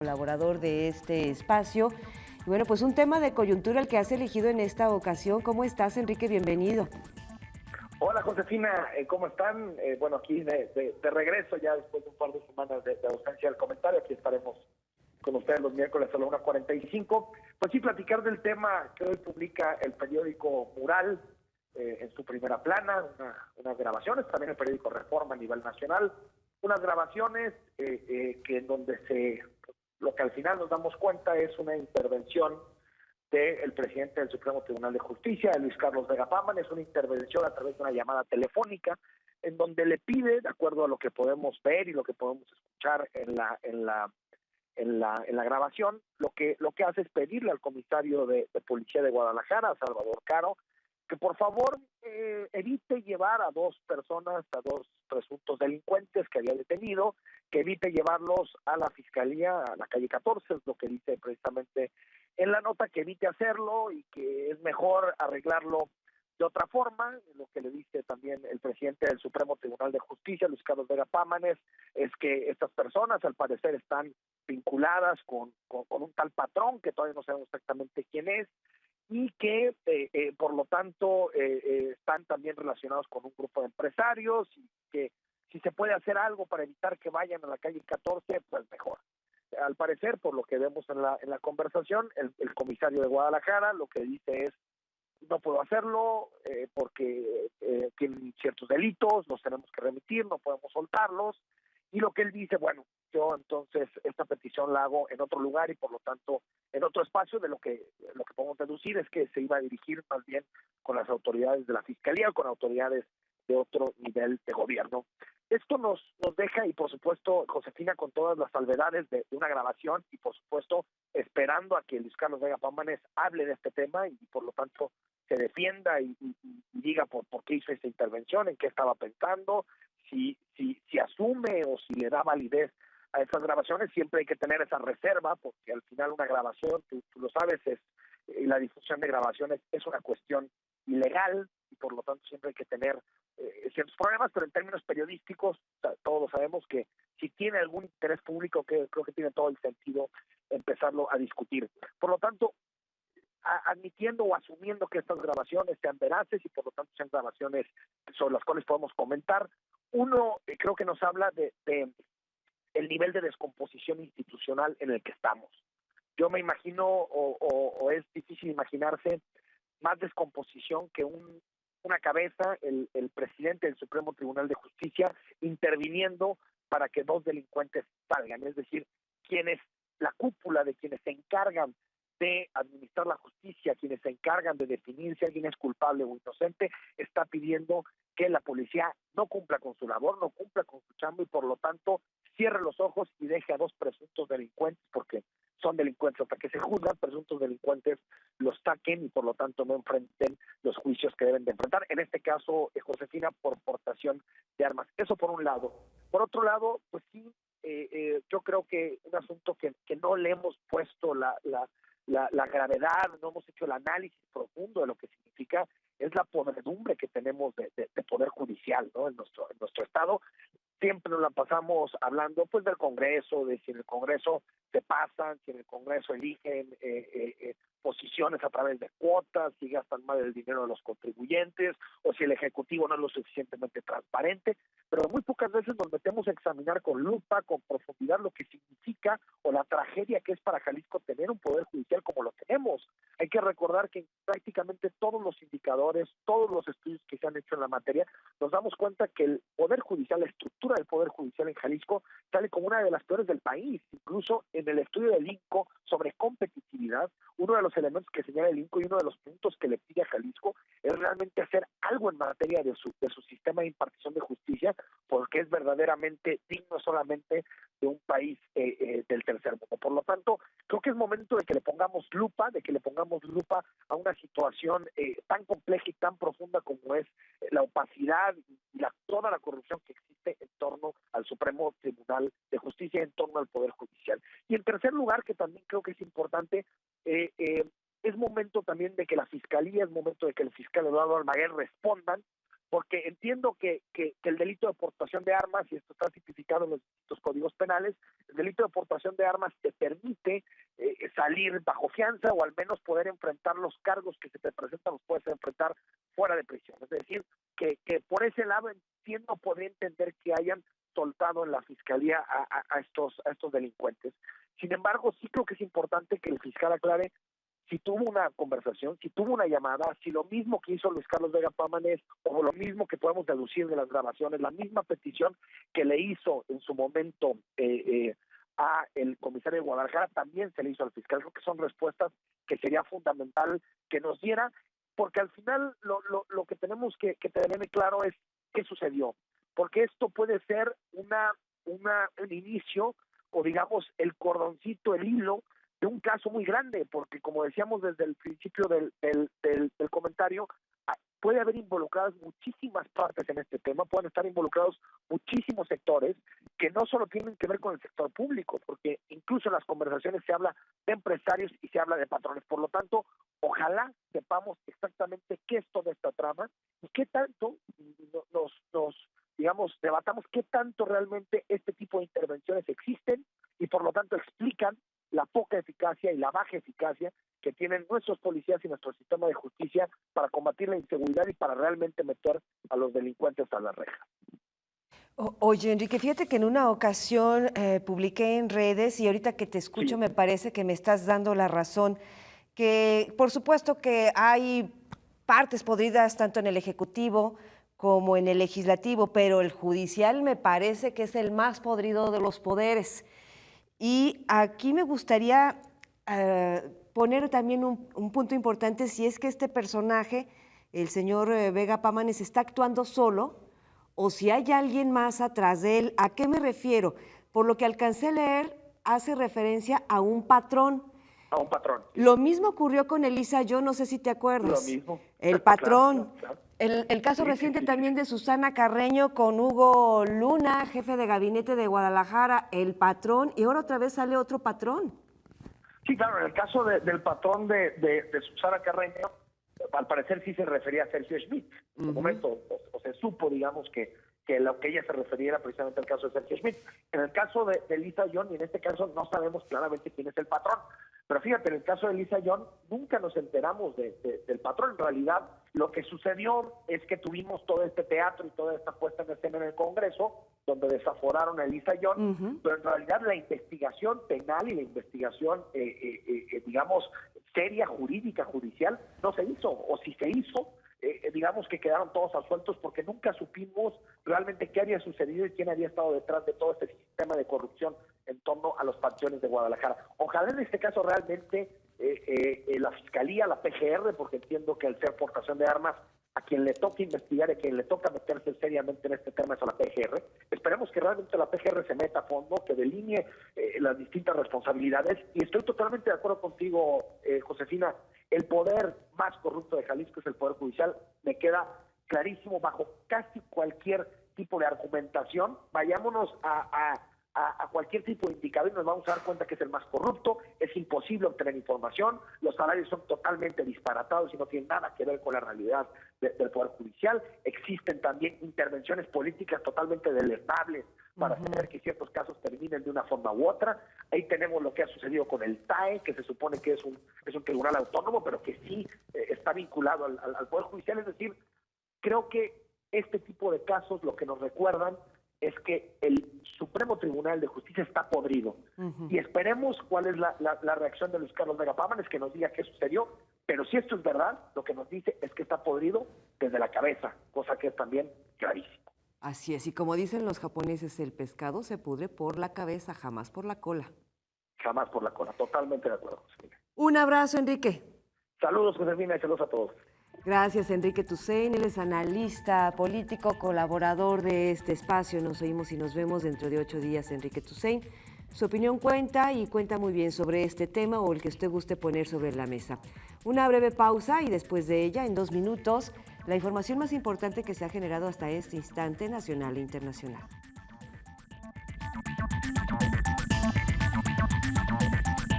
Colaborador de este espacio. Y bueno, pues un tema de coyuntura el que has elegido en esta ocasión. ¿Cómo estás, Enrique? Bienvenido. Hola Josefina, ¿cómo están? Bueno, aquí de regreso ya después de un par de semanas de ausencia del comentario, aquí estaremos con ustedes los miércoles a la 1:45. Pues sí, platicar del tema que hoy publica el periódico Mural en su primera plana, unas grabaciones, también el periódico Reforma a nivel nacional, unas grabaciones que en donde lo que al final nos damos cuenta es una intervención del presidente del Supremo Tribunal de Justicia, de Luis Carlos Vega Pámane. Es una intervención a través de una llamada telefónica en donde le pide, de acuerdo a lo que podemos ver y lo que podemos escuchar en la grabación, lo que hace es pedirle al comisario de Policía de Guadalajara, Salvador Caro, que por favor evite llevar a dos personas, a dos presuntos delincuentes que había detenido, que evite llevarlos a la Fiscalía, a la calle 14, es lo que dice precisamente en la nota, que evite hacerlo y que es mejor arreglarlo de otra forma. Lo que le dice también el presidente del Supremo Tribunal de Justicia, Luis Carlos Vega Pámane, es que estas personas al parecer están vinculadas con un tal patrón, que todavía no sabemos exactamente quién es, y que por lo tanto están también relacionados con un grupo de empresarios, y que si se puede hacer algo para evitar que vayan a la calle 14, pues mejor. Al parecer, por lo que vemos en la conversación, el comisario de Guadalajara lo que dice es: no puedo hacerlo porque tienen ciertos delitos, los tenemos que remitir, no podemos soltarlos. Y lo que él dice: bueno, yo entonces esta petición la hago en otro lugar y por lo tanto en otro espacio. De lo que podemos deducir es que se iba a dirigir más bien con las autoridades de la Fiscalía o con autoridades de otro nivel de gobierno. Esto nos deja, y por supuesto, Josefina, con todas las salvedades de una grabación, y por supuesto esperando a que Luis Carlos Vega Pámane hable de este tema y por lo tanto se defienda y diga por qué hizo esta intervención, en qué estaba pensando, si asume o si le da validez a estas grabaciones. Siempre hay que tener esa reserva, porque al final una grabación, tú lo sabes, la difusión de grabaciones es una cuestión ilegal, y por lo tanto siempre hay que tener ciertos problemas. Pero en términos periodísticos, todos sabemos que si tiene algún interés público, que creo que tiene todo el sentido empezarlo a discutir. Por lo tanto, admitiendo o asumiendo que estas grabaciones sean veraces y por lo tanto sean grabaciones sobre las cuales podemos comentar, uno creo que nos habla de el nivel de descomposición institucional en el que estamos. Yo me imagino, o es difícil imaginarse más descomposición que una cabeza, el presidente del Supremo Tribunal de Justicia, interviniendo para que dos delincuentes salgan. Es decir, la cúpula de quienes se encargan de administrar la justicia, quienes se encargan de definir si alguien es culpable o inocente, está pidiendo que la policía no cumpla con su labor, no cumpla con su chamba, y por lo tanto cierre los ojos y deje a dos presuntos delincuentes, porque son delincuentes hasta que se juzgan, presuntos delincuentes, los saquen y por lo tanto no enfrenten los juicios que deben de enfrentar. En este caso, Josefina, por portación de armas. Eso por un lado. Por otro lado, pues sí, yo creo que un asunto que no le hemos puesto la gravedad, no hemos hecho el análisis profundo de lo que significa, es la podredumbre que tenemos de poder judicial, ¿no? En nuestro estado. Siempre nos la pasamos hablando pues del Congreso, de si en el Congreso se pasan, si en el Congreso eligen posiciones a través de cuotas, si gastan mal el dinero de los contribuyentes, o si el Ejecutivo no es lo suficientemente transparente. Pero muy pocas veces nos metemos a examinar con lupa, con profundidad, lo que significa o la tragedia que es para Jalisco tener un poder judicial como lo tenemos. Hay que recordar que prácticamente todos los indicadores, todos los estudios que se han hecho en la materia, nos damos cuenta que el Poder Judicial, la estructura del Poder Judicial en Jalisco, sale como una de las peores del país. Incluso en el estudio del INCO sobre competitividad, uno de los elementos que señala el INCO y uno de los puntos que le pide a Jalisco es realmente hacer algo en materia de su sistema de impartición de justicia, porque es verdaderamente digno solamente de un país del tercer mundo. Por lo tanto, creo que es momento de que le pongamos lupa, a una situación tan compleja y tan profunda como es la opacidad y toda la corrupción que existe en torno al Supremo Tribunal de Justicia, en torno al Poder Judicial. Y en tercer lugar, que también creo que es importante, es momento también de que la Fiscalía, es momento de que el fiscal Eduardo Almaguer respondan porque entiendo que el delito de portación de armas, y esto está tipificado en los distintos códigos penales, el delito de portación de armas te permite salir bajo fianza o al menos poder enfrentar los cargos que se te presentan, los puedes enfrentar fuera de prisión. Es decir, que por ese lado entiendo, podría entender que hayan soltado en la fiscalía a estos delincuentes. Sin embargo, sí creo que es importante que el fiscal aclare si tuvo una conversación, si tuvo una llamada, si lo mismo que hizo Luis Carlos Vega Pámanes, o lo mismo que podemos deducir de las grabaciones, la misma petición que le hizo en su momento a el comisario de Guadalajara, también se le hizo al fiscal. Creo que son respuestas que sería fundamental que nos diera, porque al final lo que tenemos que tener claro es qué sucedió, porque esto puede ser un inicio, o digamos el cordoncito, el hilo de un caso muy grande, porque como decíamos desde el principio del comentario, puede haber involucradas muchísimas partes en este tema, pueden estar involucrados muchísimos sectores que no solo tienen que ver con el sector público, porque incluso en las conversaciones se habla de empresarios y se habla de patrones. Por lo tanto, ojalá sepamos exactamente qué es toda esta trama y qué tanto digamos, debatamos qué tanto realmente este tipo de intervenciones existen y por lo tanto explican la poca eficacia y la baja eficacia que tienen nuestros policías y nuestro sistema de justicia para combatir la inseguridad y para realmente meter a los delincuentes a la reja. Oye, Enrique, fíjate que en una ocasión publiqué en redes, y ahorita que te escucho me parece que me estás dando la razón, que por supuesto que hay partes podridas tanto en el Ejecutivo como en el Legislativo, pero el judicial me parece que es el más podrido de los poderes. Y aquí me gustaría poner también un punto importante, si es que este personaje, el señor Vega Pámanes, está actuando solo o si hay alguien más atrás de él. ¿A qué me refiero? Por lo que alcancé a leer, hace referencia a un patrón. A un patrón. Lo mismo ocurrió con Elisa Young, no sé si te acuerdas. Lo mismo. El patrón. Claro. El caso reciente también de Susana Carreño con Hugo Luna, jefe de gabinete de Guadalajara, el patrón, y ahora otra vez sale otro patrón. Sí, claro, en el caso del patrón de Susana Carreño, al parecer sí se refería a Sergio Schmidt. En un momento, o se supo, digamos, que lo que ella se refería era precisamente al caso de Sergio Schmidt. En el caso de Elisa Young, y en este caso no sabemos claramente quién es el patrón. Pero fíjate, en el caso de Elisa Young, nunca nos enteramos del patrón. En realidad, lo que sucedió es que tuvimos todo este teatro y toda esta puesta en escena en el Congreso, donde desaforaron a Elisa Young, pero en realidad la investigación penal y la investigación, digamos, seria, jurídica, judicial, no se hizo. O si se hizo, digamos que quedaron todos absueltos porque nunca supimos realmente qué había sucedido y quién había estado detrás de todo este sistema de corrupción en torno a los panteones de Guadalajara. Ojalá en este caso realmente la Fiscalía, la PGR, porque entiendo que al ser portación de armas, a quien le toca investigar y a quien le toca meterse seriamente en este tema es a la PGR. Esperemos que realmente la PGR se meta a fondo, que delinee las distintas responsabilidades, y estoy totalmente de acuerdo contigo, Josefina, el poder más corrupto de Jalisco es el Poder Judicial, me queda clarísimo bajo casi cualquier tipo de argumentación. Vayámonos a cualquier tipo de indicador y nos vamos a dar cuenta que es el más corrupto, es imposible obtener información, los salarios son totalmente disparatados y no tienen nada que ver con la realidad del Poder Judicial, existen también intervenciones políticas totalmente deleznables para hacer que ciertos casos terminen de una forma u otra. Ahí tenemos lo que ha sucedido con el TAE, que se supone que es un tribunal autónomo, pero que sí está vinculado al Poder Judicial. Es decir, creo que este tipo de casos lo que nos recuerdan es que el Supremo Tribunal de Justicia está podrido. Y esperemos cuál es la reacción de Luis Carlos Vega Pámanes, que nos diga qué sucedió, pero si esto es verdad, lo que nos dice es que está podrido desde la cabeza, cosa que es también clarísimo. Así es, y como dicen los japoneses, el pescado se pudre por la cabeza, jamás por la cola. Jamás por la cola, totalmente de acuerdo, Josefina. Un abrazo, Enrique. Saludos, Josefina, y saludos a todos. Gracias, Enrique Tusain. Él es analista político, colaborador de este espacio. Nos oímos y nos vemos dentro de 8 días, Enrique Tusain. Su opinión cuenta y cuenta muy bien sobre este tema o el que usted guste poner sobre la mesa. Una breve pausa y después de ella, en 2 minutos, la información más importante que se ha generado hasta este instante, nacional e internacional.